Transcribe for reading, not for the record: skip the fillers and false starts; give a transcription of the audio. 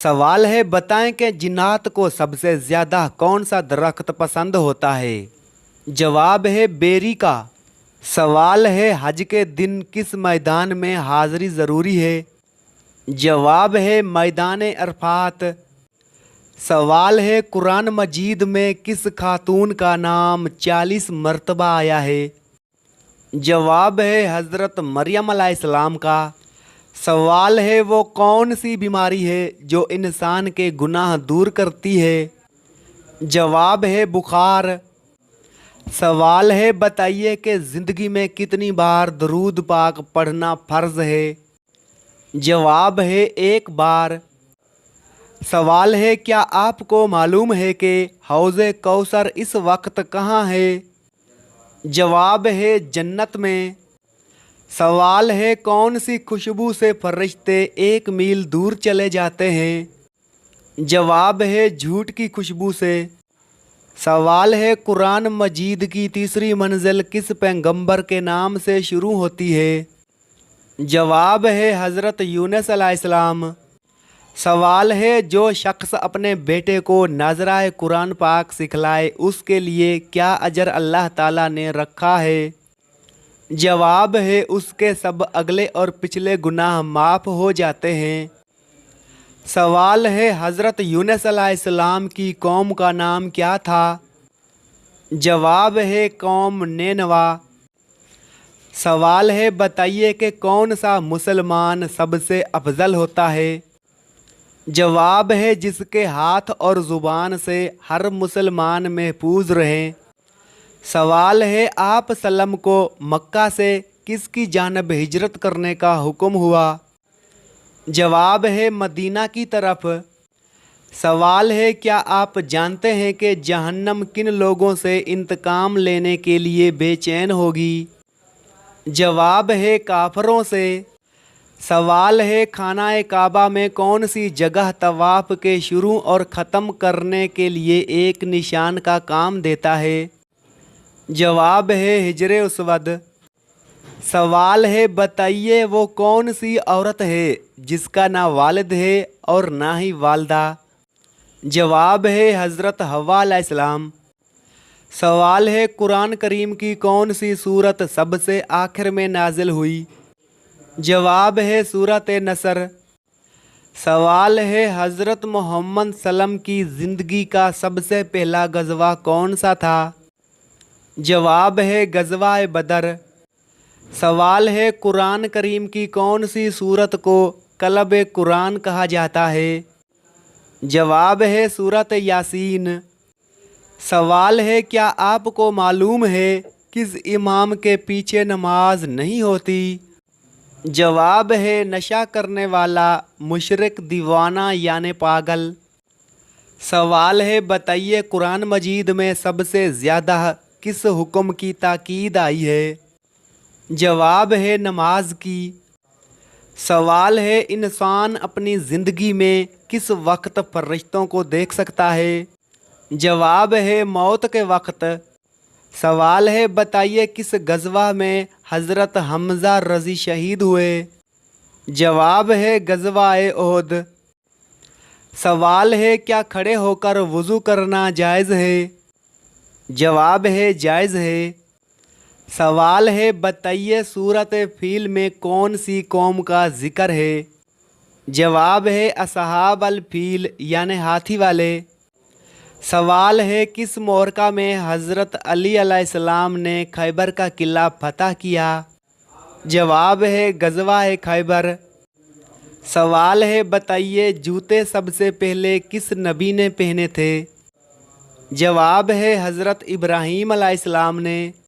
सवाल है, बताएं कि जिन्नात को सबसे ज़्यादा कौन सा दरख्त पसंद होता है। जवाब है बेरी का। सवाल है, हज के दिन किस मैदान में हाज़िरी ज़रूरी है। जवाब है मैदान अरफात। सवाल है, कुरान मजीद में किस खातून का नाम 40 मरतबा आया है। जवाब है हज़रत मरियम अलैहिस्सलाम का। सवाल है, वो कौन सी बीमारी है जो इंसान के गुनाह दूर करती है। जवाब है बुखार। सवाल है, बताइए कि ज़िंदगी में कितनी बार दरूद पाक पढ़ना फ़र्ज़ है। जवाब है 1 बार। सवाल है, क्या आपको मालूम है कि हौज़े कौसर इस वक्त कहाँ है। जवाब है जन्नत में। सवाल है, कौन सी खुशबू से फरिश्ते 1 मील दूर चले जाते हैं। जवाब है झूठ की खुशबू से। सवाल है, कुरान मजीद की तीसरी मंजिल किस पैगंबर के नाम से शुरू होती है। जवाब है हज़रत यूनुस अलैहिस्सलाम। सवाल है, जो शख्स अपने बेटे को नाज़राए कुरान पाक सिखलाए उसके लिए क्या अजर अल्लाह ताला ने रखा है। जवाब है उसके सब अगले और पिछले गुनाह माफ़ हो जाते हैं। सवाल है, हज़रत यूनुस अलैहिस्सलाम की कौम का नाम क्या था। जवाब है कौम नेनवा। सवाल है, बताइए कि कौन सा मुसलमान सबसे अफजल होता है। जवाब है जिसके हाथ और ज़ुबान से हर मुसलमान महफूज रहें। सवाल है, आप सल्लम को मक्का से किसकी जानब हिजरत करने का हुक्म हुआ। जवाब है मदीना की तरफ। सवाल है, क्या आप जानते हैं कि जहन्नम किन लोगों से इंतकाम लेने के लिए बेचैन होगी। जवाब है काफरों से। सवाल है, खाना काबा में कौन सी जगह तवाफ़ के शुरू और ख़त्म करने के लिए एक निशान का काम देता है। जवाब है हिजरे उसवद। सवाल है, बताइए वो कौन सी औरत है जिसका ना वालिद है और ना ही वालदा। जवाब है हज़रत हव्वा अलैहिस्सलाम। सवाल है, कुरान करीम की कौन सी सूरत सबसे आखिर में नाजिल हुई। जवाब है सूरत नसर। सवाल है, हज़रत मोहम्मद सल्लम की ज़िंदगी का सबसे पहला गज़वा कौन सा था। जवाब है गज़वा बदर। सवाल है, कुरान करीम की कौन सी सूरत को कलब कुरान कहा जाता है। जवाब है सूरत यासीन। सवाल है, क्या आपको मालूम है किस इमाम के पीछे नमाज नहीं होती। जवाब है नशा करने वाला, मुशरिक, दीवाना यानी पागल। सवाल है, बताइए कुरान मजीद में सबसे ज़्यादा किस हुक्म की ताकीद आई है। जवाब है नमाज की। सवाल है, इंसान अपनी ज़िंदगी में किस वक्त फरिश्तों को देख सकता है। जवाब है मौत के वक्त। सवाल है, बताइए किस गज़वा में हज़रत हमज़ा रज़ी शहीद हुए। जवाब है गज़वा ओहद। सवाल है, क्या खड़े होकर वज़ू करना जायज़ है। जवाब है जायज़ है। सवाल है, बताइए सूरत फील में कौन सी कौम का ज़िक्र है। जवाब है असहाब अल फील यानी हाथी वाले। सवाल है, किस मोरका में हज़रत अली अलैहिस्सलाम ने खैबर का किला फतह किया। जवाब है गज़वा खैबर। सवाल है, बताइए जूते सबसे पहले किस नबी ने पहने थे। जवाब है हज़रत इब्राहीम अलैहिस्सलाम ने।